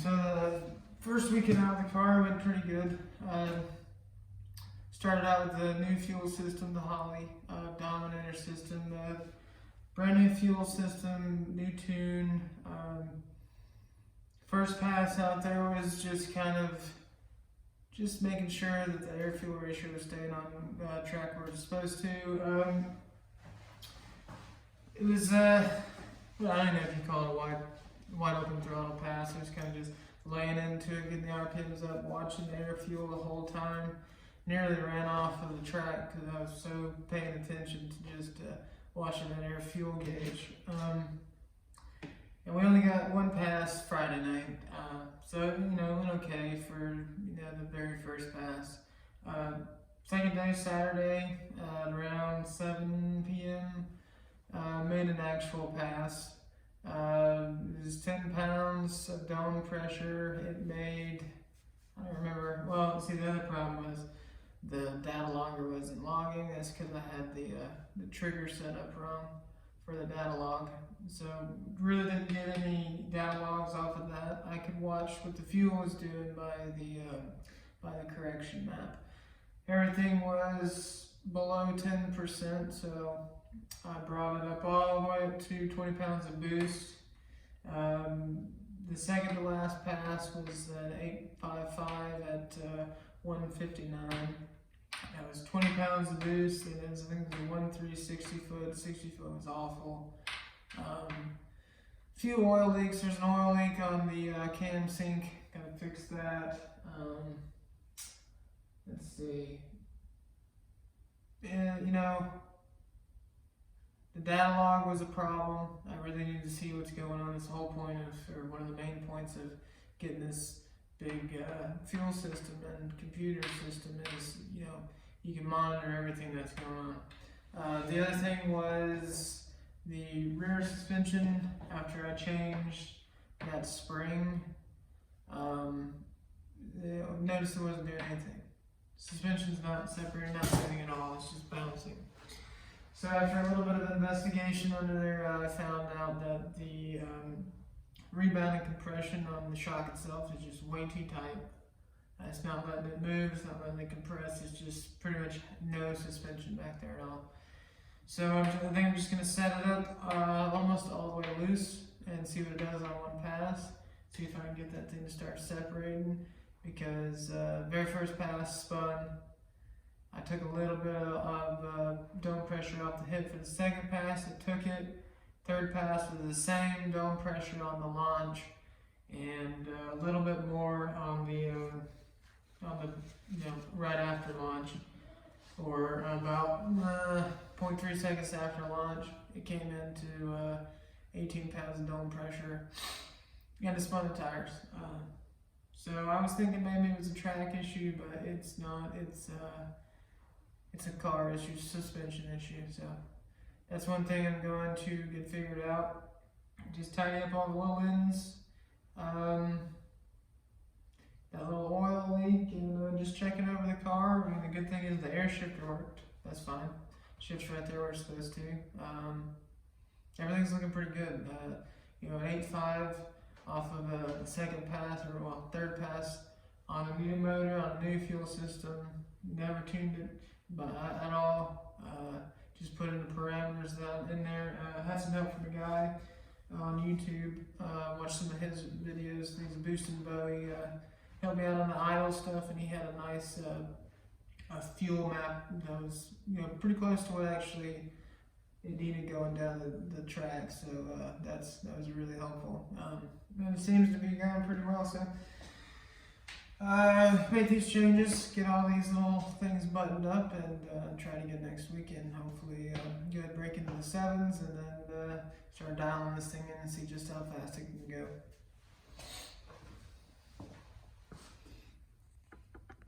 So the first weekend out of the car went pretty good. Started out with the new fuel system, the Holly Dominator system, the brand new fuel system, new tune. First pass out there was just kind of just making sure that the air fuel ratio was staying on track where it's supposed to. It was well, I don't know if you call it a wide open throttle pass. It was kind of just laying into it, getting the RPMs up, watching the air fuel the whole time. Nearly ran off of the track because I was so paying attention to just watching that air fuel gauge. And we only got one pass Friday night, so it went okay for the very first pass. Second day, Saturday, around 7 p.m. Made an actual pass. It was 10 pounds of dome pressure. It made, I don't remember, well, see, the other problem was the data logger wasn't logging. That's because I had the trigger set up wrong for the data log. So really didn't get any data logs off of that. I could watch what the fuel was doing by the correction map. Everything was below 10%, so I brought it up all the way up to 20 pounds of boost. The second to last pass was an 855 at 159. That was 20 pounds of boost, and I think it was a 1.3 60 foot. 60 foot was awful. few oil leaks. There's an oil leak on the cam sync. Gotta fix that. Let's see. Yeah, the data log was a problem. I really need to see what's going on. That's the whole point of, or one of the main points of getting this big fuel system and computer system is, you can monitor everything that's going on. The other thing was the rear suspension. After I changed that spring, noticed it wasn't doing anything. Suspension's not separating, not moving at all. It's just bouncing. So after a little bit of investigation under there, I found out that the rebound and compression on the shock itself is just way too tight. It's not letting it move, it's not letting it compress, it's just pretty much no suspension back there at all. So I think I'm just going to set it up almost all the way loose and see what it does on one pass. See if I can get that thing to start separating, because very first pass spun. I took a little bit of dome pressure off the hip for the second pass. It took it. Third pass was the same dome pressure on the launch, and a little bit more on the right after launch, or about 0.3 seconds after launch. It came into 18 pounds of dome pressure, and it spun the tires. So I was thinking maybe it was a track issue, but it's not. It's a car issue, suspension issue. So that's one thing I'm going to get figured out. Just tidy up all the little ends, that little oil leak, and just checking over the car. I mean, the good thing is the air shifter worked. That's fine. Shifts right there where it's supposed to. Everything's looking pretty good. An 8.5 off of the second pass, or third pass, on a new motor, on a new fuel system. Never tuned it at all. Just put in the parameters that in there. Had some help from a guy on YouTube. Watched some of his videos. He's a boosting Bowie. Helped me out on the idle stuff, and he had a nice a fuel map that was pretty close to what actually it needed going down the track. So that was really helpful. And it seems to be going pretty well. So make these changes, get all these little things buttoned up, and try to get next weekend. Hopefully get break into the sevens, and then start dialing this thing in and see just how fast it can go.